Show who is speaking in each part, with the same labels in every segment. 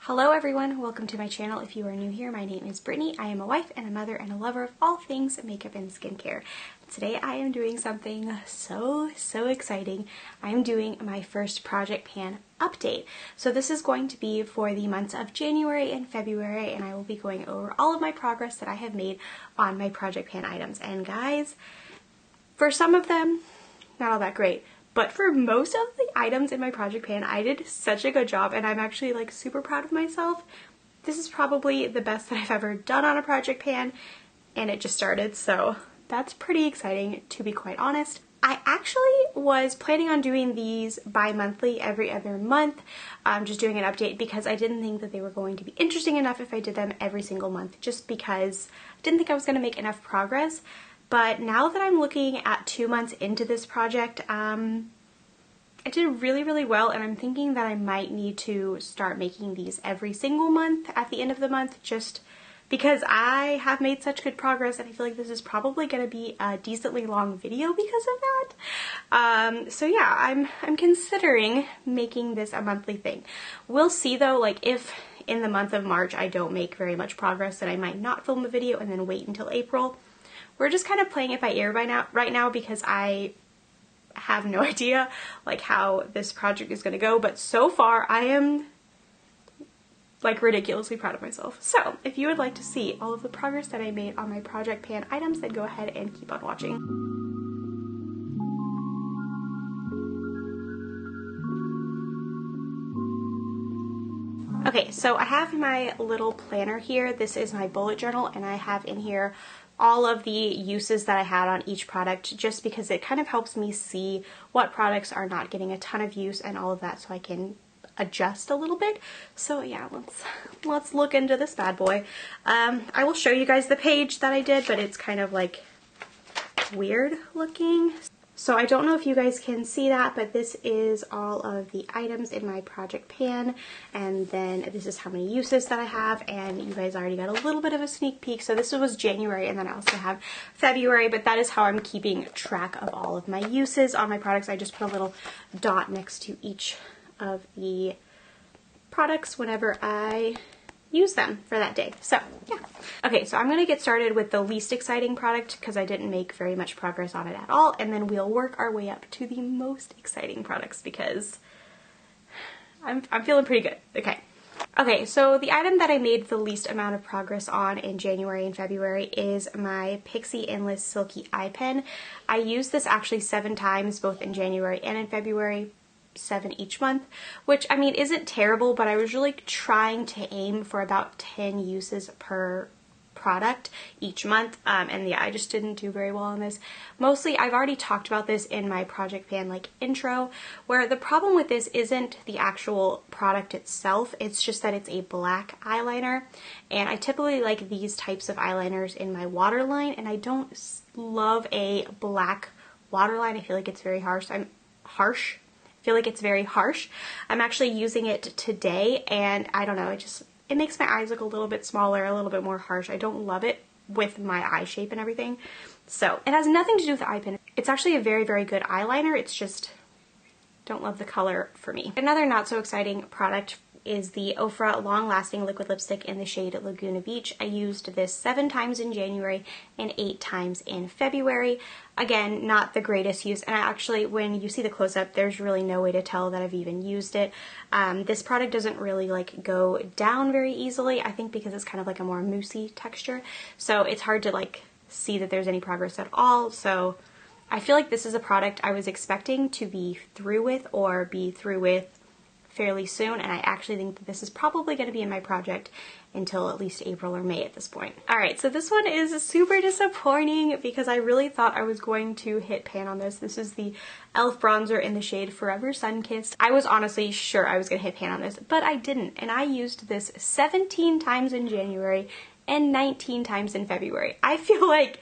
Speaker 1: Hello everyone, welcome to my channel. If you are new here, my name is Brittany. I am a wife and a mother and a lover of all things makeup and skincare. Today I am doing something so exciting. I am doing my first Project Pan update. So this is going to be for the months of January and February, and I will be going over all of my progress that I have made on my Project Pan items. And guys, for some of them, not all that great. But for most of the items in my Project Pan, I did such a good job, and I'm actually like super proud of myself. This is probably the best that I've ever done on a Project Pan, and it just started, so that's pretty exciting, to be quite honest. I actually was planning on doing these bi-monthly, every other month, just doing an update, because I didn't think that they were going to be interesting enough if I did them every single month, just because I didn't think I was going to make enough progress. But now that I'm looking at 2 months into this project, I did really well, and I'm thinking that I might need to start making these every single month at the end of the month, just because I have made such good progress, and I feel like this is probably going to be a decently long video because of that. So yeah, I'm considering making this a monthly thing. We'll see though, like if in the month of March I don't make very much progress, then I might not film a video and then wait until April. We're just kind of playing it by ear right now because I have no idea like how this project is going to go, but so far I am like ridiculously proud of myself. So if you would like to see all of the progress that I made on my Project Pan items, then go ahead and keep on watching. Okay, so I have my little planner here. This is my bullet journal, and I have in here all of the uses that I had on each product, just because it kind of helps me see what products are not getting a ton of use and all of that, so I can adjust a little bit. So yeah, let's look into this bad boy. I will show you guys the page that I did, but it's kind of like weird looking. So I don't know if you guys can see that, but this is all of the items in my Project Pan, and then this is how many uses that I have, and you guys already got a little bit of a sneak peek. So this was January, and then I also have February, but that is how I'm keeping track of all of my uses on my products. I just put a little dot next to each of the products whenever I use them for that day. So yeah. Okay, so I'm going to get started with the least exciting product because I didn't make very much progress on it at all, and then we'll work our way up to the most exciting products because I'm feeling pretty good. Okay, so the item that I made the least amount of progress on in January and February is my Pixie Endless Silky Eye Pen. I used this actually 7 times, both in January and in February. 7 each month, which I mean isn't terrible, but I was really trying to aim for about 10 uses per product each month, and yeah, I just didn't do very well on this. Mostly, I've already talked about this in my Project Pan like intro, where the problem with this isn't the actual product itself, it's just that it's a black eyeliner, and I typically like these types of eyeliners in my waterline, and I don't love a black waterline. I feel like it's very harsh. It's very harsh. I'm actually using it today, and I don't know, it makes my eyes look a little bit smaller, a little bit more harsh. I don't love it with my eye shape and everything. So it has nothing to do with the eye pen. It's actually a very good eyeliner. It's just don't love the color for me. Another not so exciting product is the Ofra Long Lasting Liquid Lipstick in the shade Laguna Beach. I used this 7 times in January and 8 times in February. Again, not the greatest use, and actually when you see the close-up, there's really no way to tell that I've even used it. This product doesn't really like go down very easily, I think because it's kind of like a more moussey texture, so it's hard to like see that there's any progress at all. So I feel like this is a product I was expecting to be through with or be through with fairly soon, and I actually think that this is probably going to be in my project until at least April or May at this point. Alright, so this one is super disappointing because I really thought I was going to hit pan on this. This is the e.l.f. bronzer in the shade Forever Sun-Kissed. I was honestly sure I was going to hit pan on this, but I didn't, and I used this 17 times in January and 19 times in February. I feel like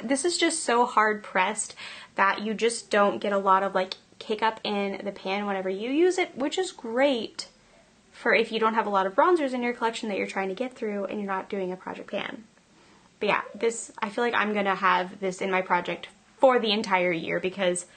Speaker 1: this is just so hard pressed that you just don't get a lot of like kick up in the pan whenever you use it, which is great for if you don't have a lot of bronzers in your collection that you're trying to get through and you're not doing a Project Pan. But yeah, I feel like I'm gonna have this in my project for the entire year because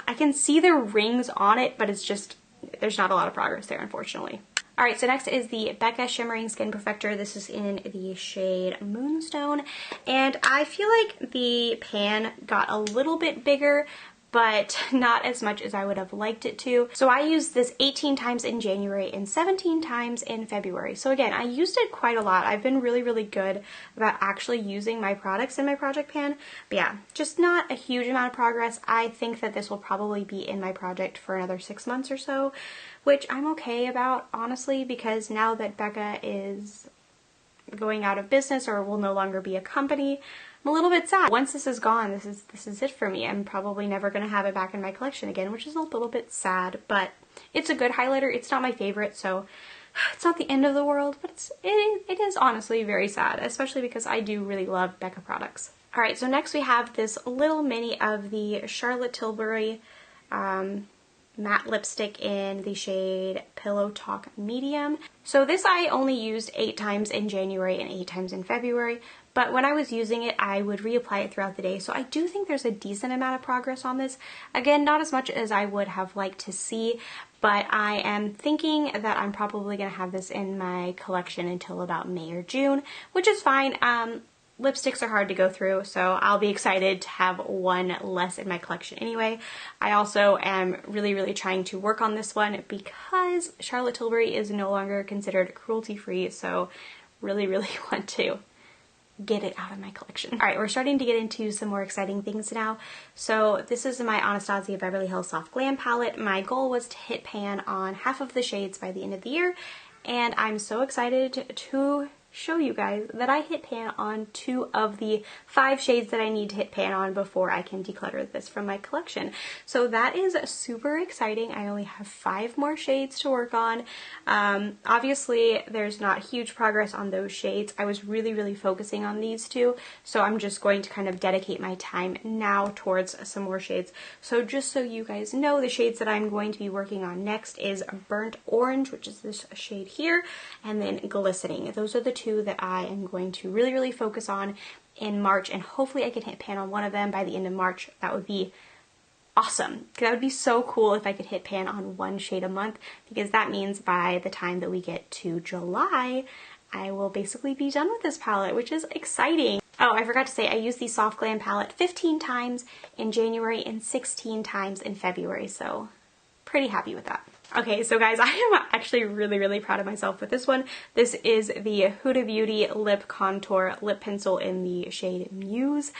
Speaker 1: I can see the rings on it, but it's just, there's not a lot of progress there, unfortunately. Alright, so next is the Becca Shimmering Skin Perfector. This is in the shade Moonstone, and I feel like the pan got a little bit bigger, but not as much as I would have liked it to. So I used this 18 times in January and 17 times in February. So again, I used it quite a lot. I've been really, really good about actually using my products in my project pan. But yeah, just not a huge amount of progress. I think that this will probably be in my project for another 6 months or so, which I'm okay about, honestly, because now that Becca is going out of business or will no longer be a company, I'm a little bit sad. Once this is gone, this is it for me. I'm probably never going to have it back in my collection again, which is a little bit sad, but it's a good highlighter. It's not my favorite, so it's not the end of the world, but it is honestly very sad, especially because I do really love Becca products. Alright, so next we have this little mini of the Charlotte Tilbury matte lipstick in the shade Pillow Talk Medium. So this I only used 8 times in January and 8 times in February, but when I was using it, I would reapply it throughout the day. So I do think there's a decent amount of progress on this. Again, not as much as I would have liked to see, but I am thinking that I'm probably going to have this in my collection until about May or June, which is fine. Lipsticks are hard to go through, so I'll be excited to have one less in my collection anyway. I also am really, really trying to work on this one because Charlotte Tilbury is no longer considered cruelty-free, so really, really want to get it out of my collection. Alright, we're starting to get into some more exciting things now. So this is my Anastasia Beverly Hills Soft Glam palette. My goal was to hit pan on half of the shades by the end of the year, and I'm so excited to show you guys that I hit pan on 2 of the 5 shades that I need to hit pan on before I can declutter this from my collection. So that is super exciting. I only have 5 more shades to work on. Obviously there's not huge progress on those shades. I was really, really focusing on these 2, so I'm just going to kind of dedicate my time now towards some more shades. So just so you guys know, the shades that I'm going to be working on next is Burnt Orange, which is this shade here, and then Glistening. Those are the 2 that I am going to really, really focus on in March, and hopefully I can hit pan on one of them by the end of March. That would be awesome. That would be so cool if I could hit pan on 1 shade a month, because that means by the time that we get to July, I will basically be done with this palette, which is exciting. Oh, I forgot to say, I used the Soft Glam palette 15 times in January and 16 times in February, so pretty happy with that. Okay, so guys, I am actually really, really proud of myself with this one. This is the Huda Beauty Lip Contour Lip Pencil in the shade Muse.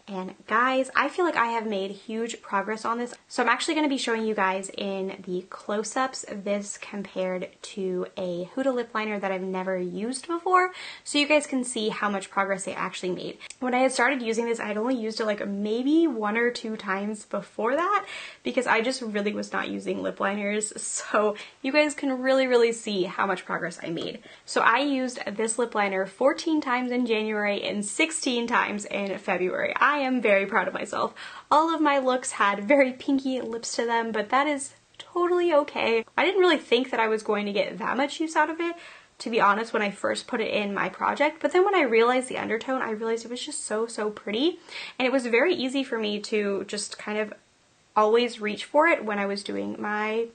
Speaker 1: And guys, I feel like I have made huge progress on this. So I'm actually going to be showing you guys in the close-ups this compared to a Huda lip liner that I've never used before, so you guys can see how much progress I actually made. When I had started using this, I had only used it like maybe 1 or 2 times before that, because I just really was not using lip liners, so you guys can really, really see how much progress I made. So I used this lip liner 14 times in January and 16 times in February. I am very proud of myself. All of my looks had very pinky lips to them, but that is totally okay. I didn't really think that I was going to get that much use out of it, to be honest, when I first put it in my project, but then when I realized the undertone, I realized it was just so, so pretty, and it was very easy for me to just kind of always reach for it when I was doing my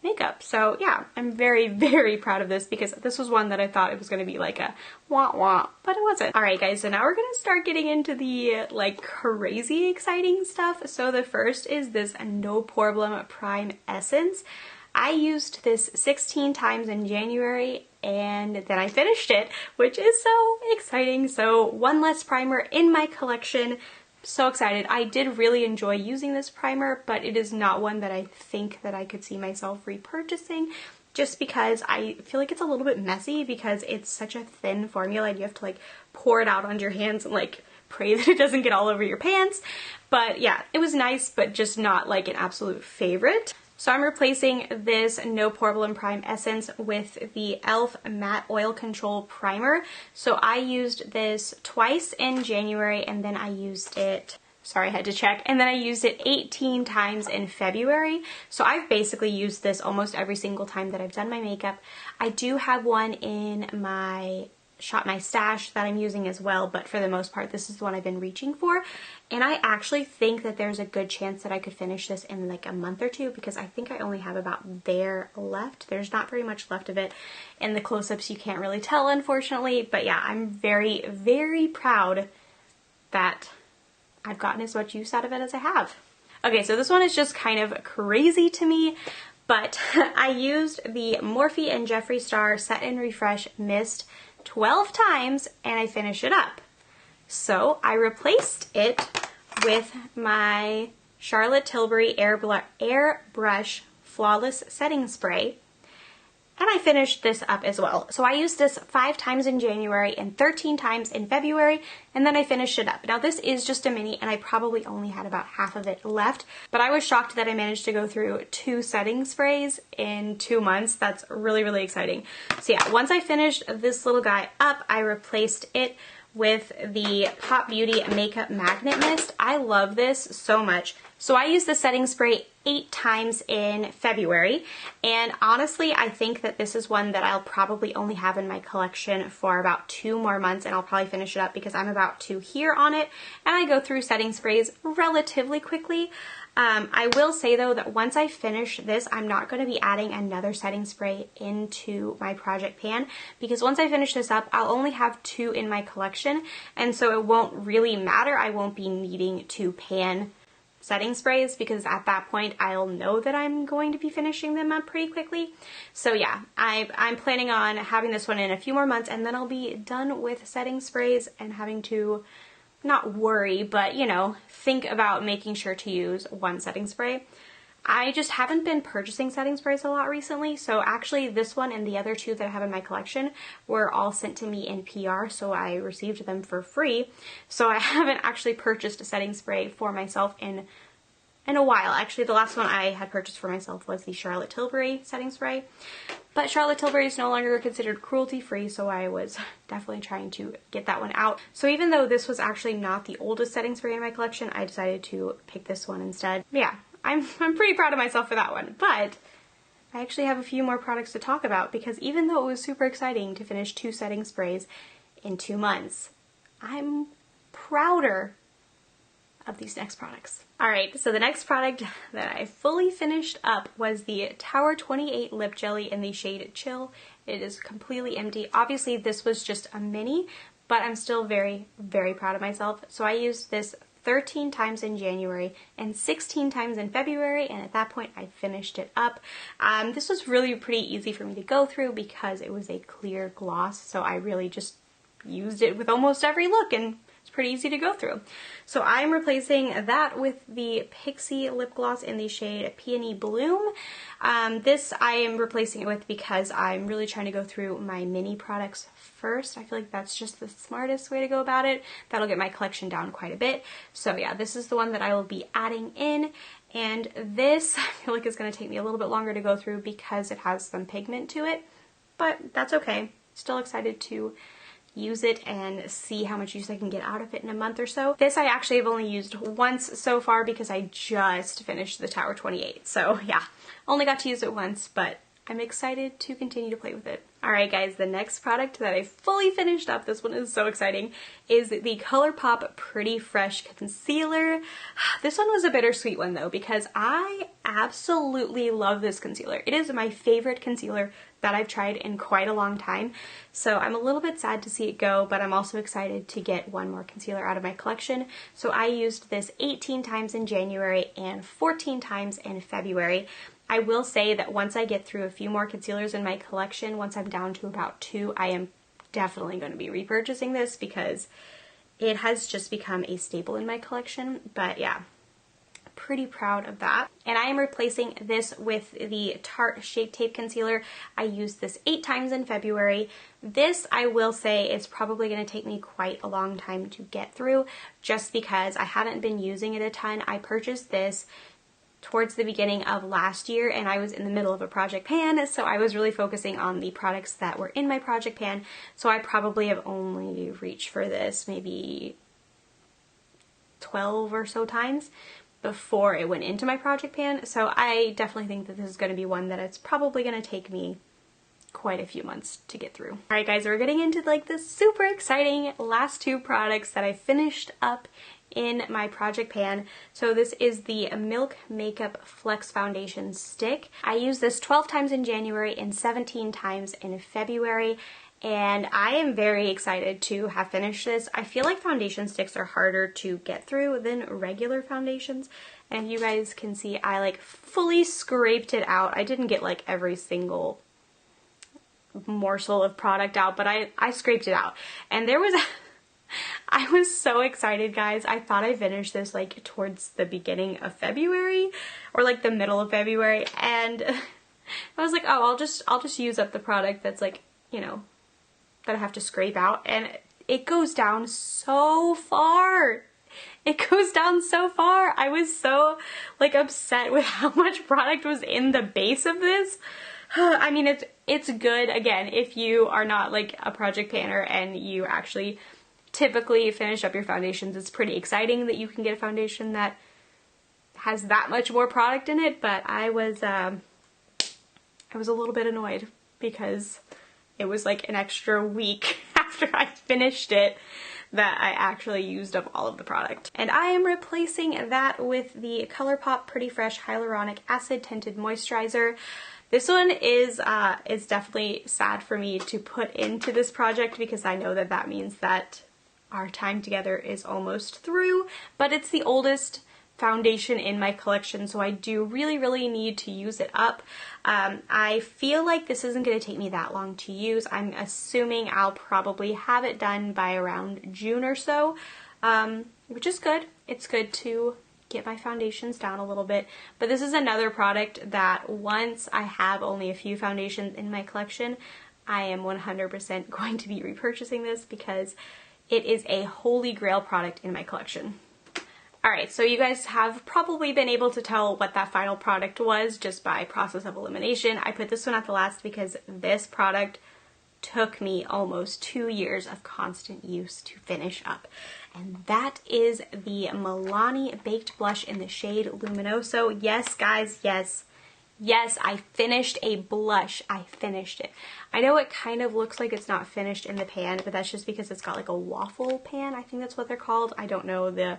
Speaker 1: makeup. So yeah, I'm very, very proud of this, because this was one that I thought it was going to be like a wah-wah, but it wasn't. Alright guys, so now we're going to start getting into the like crazy exciting stuff. So the first is this No Problem Prime Essence. I used this 16 times in January, and then I finished it, which is so exciting. So 1 less primer in my collection. So excited. I did really enjoy using this primer, but it is not one that I think that I could see myself repurchasing, just because I feel like it's a little bit messy because it's such a thin formula and you have to like pour it out onto your hands and like pray that it doesn't get all over your pants. But yeah, it was nice, but just not like an absolute favorite. So I'm replacing this No Problem Prime Essence with the e.l.f. Matte Oil Control Primer. So I used this twice in January, and then I used it, sorry, I had to check, and then I used it 18 times in February. So I've basically used this almost every single time that I've done my makeup. I do have one in my Shop My Stash that I'm using as well, but for the most part, this is the one I've been reaching for. And I actually think that there's a good chance that I could finish this in like a month or two, because I think I only have about there left. There's not very much left of it. In the close-ups, you can't really tell, unfortunately. But yeah, I'm very, very proud that I've gotten as much use out of it as I have. Okay, so this one is just kind of crazy to me, but I used the Morphe and Jeffree Star Set and Refresh Mist 12 times and I finished it up. So I replaced it with my Charlotte Tilbury Airbrush Flawless Setting Spray, and I finished this up as well. So I used this 5 times in January and 13 times in February, and then I finished it up. Now this is just a mini, and I probably only had about half of it left, but I was shocked that I managed to go through 2 setting sprays in 2 months. That's really, really exciting. So yeah, once I finished this little guy up, I replaced it with the Pop Beauty Makeup Magnet Mist. I love this so much. So I used the setting spray 8 times in February, and honestly I think that this is one that I'll probably only have in my collection for about 2 more months, and I'll probably finish it up because I'm about to here on it and I go through setting sprays relatively quickly. I will say though that once I finish this, I'm not going to be adding another setting spray into my project pan, because once I finish this up, I'll only have 2 in my collection, and so it won't really matter. I won't be needing to pan setting sprays, because at that point I'll know that I'm going to be finishing them up pretty quickly. So yeah, I'm planning on having this one in a few more months, and then I'll be done with setting sprays and having to not worry, but you know, think about making sure to use one setting spray. I just haven't been purchasing setting sprays a lot recently, so actually this one and the other 2 that I have in my collection were all sent to me in PR, so I received them for free. So I haven't actually purchased a setting spray for myself in a while. Actually, the last one I had purchased for myself was the Charlotte Tilbury setting spray, but Charlotte Tilbury is no longer considered cruelty-free, so I was definitely trying to get that one out. So even though this was actually not the oldest setting spray in my collection, I decided to pick this one instead. Yeah, I'm pretty proud of myself for that one, but I actually have a few more products to talk about, because even though it was super exciting to finish 2 setting sprays in 2 months, I'm prouder of these next products. Alright, so the next product that I fully finished up was the Tower 28 Lip Jelly in the shade Chill. It is completely empty. Obviously this was just a mini, but I'm still very, very proud of myself. So I used this 13 times in January and 16 times in February, and at that point I finished it up. This was really pretty easy for me to go through because it was a clear gloss, so I really just used it with almost every look, and it's pretty easy to go through. So I'm replacing that with the Pixie lip gloss in the shade Peony Bloom. This I am replacing it with because I'm really trying to go through my mini products first. I feel like that's just the smartest way to go about it. That'll get my collection down quite a bit. So yeah, this is the one that I will be adding in. And this I feel like is going to take me a little bit longer to go through because it has some pigment to it, but that's okay. Still excited to use it and see how much use I can get out of it in a month or so. This I actually have only used once so far because I just finished the Tower 28. So yeah, only got to use it once, but I'm excited to continue to play with it. Alright guys, the next product that I fully finished up, this one is so exciting, is the Colourpop Pretty Fresh Concealer. This one was a bittersweet one though, because I absolutely love this concealer. It is my favorite concealer that I've tried in quite a long time. So I'm a little bit sad to see it go, but I'm also excited to get one more concealer out of my collection. So I used this 18 times in January and 14 times in February. I will say that once I get through a few more concealers in my collection, once I'm down to about 2, I am definitely going to be repurchasing this because it has just become a staple in my collection. But yeah, pretty proud of that. And I am replacing this with the Tarte Shape Tape Concealer. I used this 8 times in February. This, I will say, is probably going to take me quite a long time to get through just because I haven't been using it a ton. I purchased this towards the beginning of last year and I was in the middle of a project pan, so I was really focusing on the products that were in my project pan, so I probably have only reached for this maybe 12 or so times before it went into my project pan. So I definitely think that this is going to be one that it's probably going to take me quite a few months to get through. Alright guys, we're getting into like the super exciting last two products that I finished up in my project pan. So this is the Milk Makeup Flex Foundation Stick. I used this 12 times in January and 17 times in February, and I am very excited to have finished this. I feel like foundation sticks are harder to get through than regular foundations, and you guys can see I like fully scraped it out. I didn't get like every single morsel of product out, but I scraped it out, and there was I was so excited, guys. I thought I finished this like towards the beginning of February or like the middle of February, and I was like, oh, I'll just use up the product that's like, you know, that I have to scrape out, and it goes down so far. It goes down so far. I was so like upset with how much product was in the base of this. I mean, it's good, again, if you are not like a project panner and you actually typically finish up your foundations. It's pretty exciting that you can get a foundation that has that much more product in it, but I was a little bit annoyed because it was like an extra week after I finished it that I actually used up all of the product. And I am replacing that with the Colourpop Pretty Fresh Hyaluronic Acid Tinted Moisturizer. This one is definitely sad for me to put into this project because I know that that means that our time together is almost through, but it's the oldest foundation in my collection, so I do really need to use it up. I feel like this isn't going to take me that long to use. I'm assuming I'll probably have it done by around June or so, which is good. It's good to get my foundations down a little bit, but this is another product that once I have only a few foundations in my collection, I am 100% going to be repurchasing this because it is a holy grail product in my collection. Alright, so you guys have probably been able to tell what that final product was just by process of elimination. I put this one at the last because this product took me almost 2 years of constant use to finish up. And that is the Milani Baked Blush in the shade Luminoso. Yes, guys, yes. Yes, I finished a blush. I finished it. I know it kind of looks like it's not finished in the pan, but that's just because it's got like a waffle pan. I think that's what they're called. I don't know the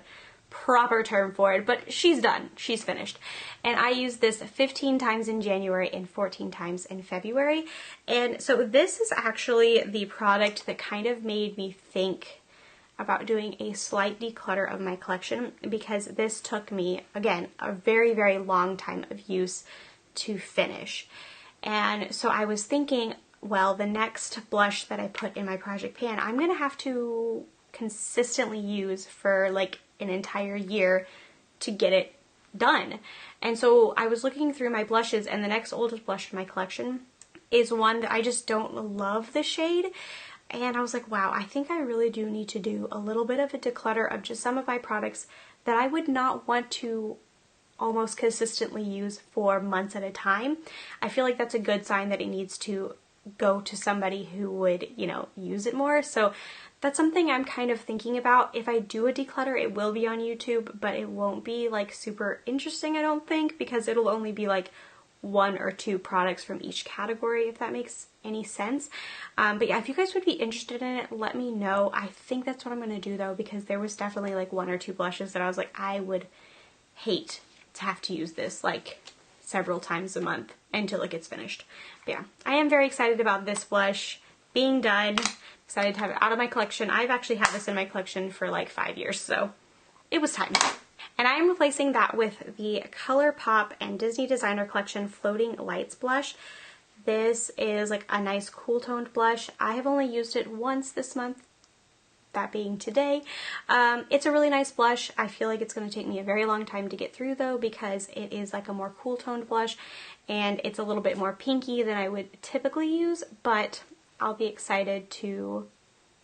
Speaker 1: proper term for it, but she's done. She's finished. And I used this 15 times in January and 14 times in February. And so this is actually the product that kind of made me think about doing a slight declutter of my collection, because this took me, again, a very long time of use to finish. And so I was thinking, well, the next blush that I put in my project pan, I'm gonna have to consistently use for like an entire year to get it done. And so I was looking through my blushes, and the next oldest blush in my collection is one that I just don't love the shade. And I was like, wow, I think I really do need to do a little bit of a declutter of just some of my products that I would not want to almost consistently use for months at a time. I feel like that's a good sign that it needs to go to somebody who would, you know, use it more. So that's something I'm kind of thinking about. If I do a declutter, it will be on YouTube, but it won't be like super interesting, I don't think, because it'll only be like 1 or 2 products from each category, if that makes any sense. But yeah, if you guys would be interested in it, let me know. I think that's what I'm going to do though, because there was definitely like 1 or 2 blushes that I was like, I would hate to have to use this like several times a month until it gets finished. But yeah, I am very excited about this blush being done. Excited to have it out of my collection. I've actually had this in my collection for like 5 years, so it was time. And I am replacing that with the Colourpop and Disney Designer Collection Floating Lights blush. This is like a nice cool toned blush. I have only used it once this month, that being today. It's a really nice blush. I feel like it's going to take me a very long time to get through though, because it is like a more cool toned blush and it's a little bit more pinky than I would typically use, but I'll be excited to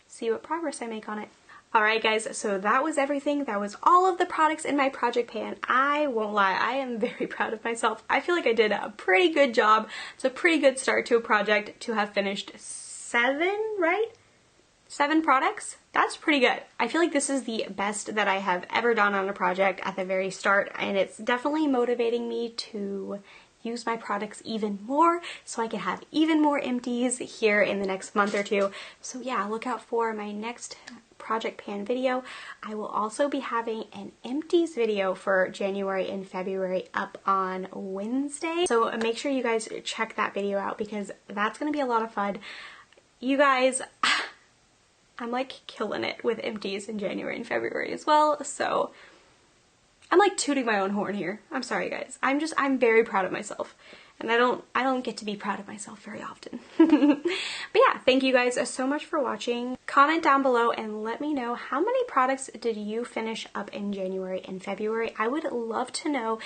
Speaker 1: see what progress I make on it. Alright guys, so that was everything. That was all of the products in my project pan. I won't lie, I am very proud of myself. I feel like I did a pretty good job. It's a pretty good start to a project to have finished 7, right? 7 products? That's pretty good. I feel like this is the best that I have ever done on a project at the very start, and it's definitely motivating me to use my products even more so I can have even more empties here in the next month or two. So yeah, look out for my next project pan video. I will also be having an empties video for January and February up on Wednesday. So make sure you guys check that video out because that's going to be a lot of fun. You guys, I'm like killing it with empties in January and February as well. So I'm like tooting my own horn here. I'm sorry guys. I'm very proud of myself. And I don't get to be proud of myself very often. But yeah, thank you guys so much for watching. Comment down below and let me know how many products did you finish up in January and February. I would love to know.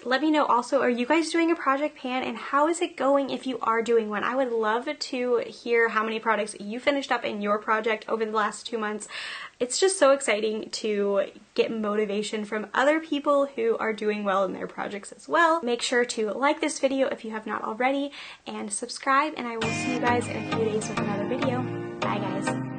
Speaker 1: Let me know also, are you guys doing a project pan and how is it going if you are doing one? I would love to hear how many products you finished up in your project over the last 2 months. It's just so exciting to get motivation from other people who are doing well in their projects as well. Make sure to like this video if you have not already and subscribe, and I will see you guys in a few days with another video. Bye guys.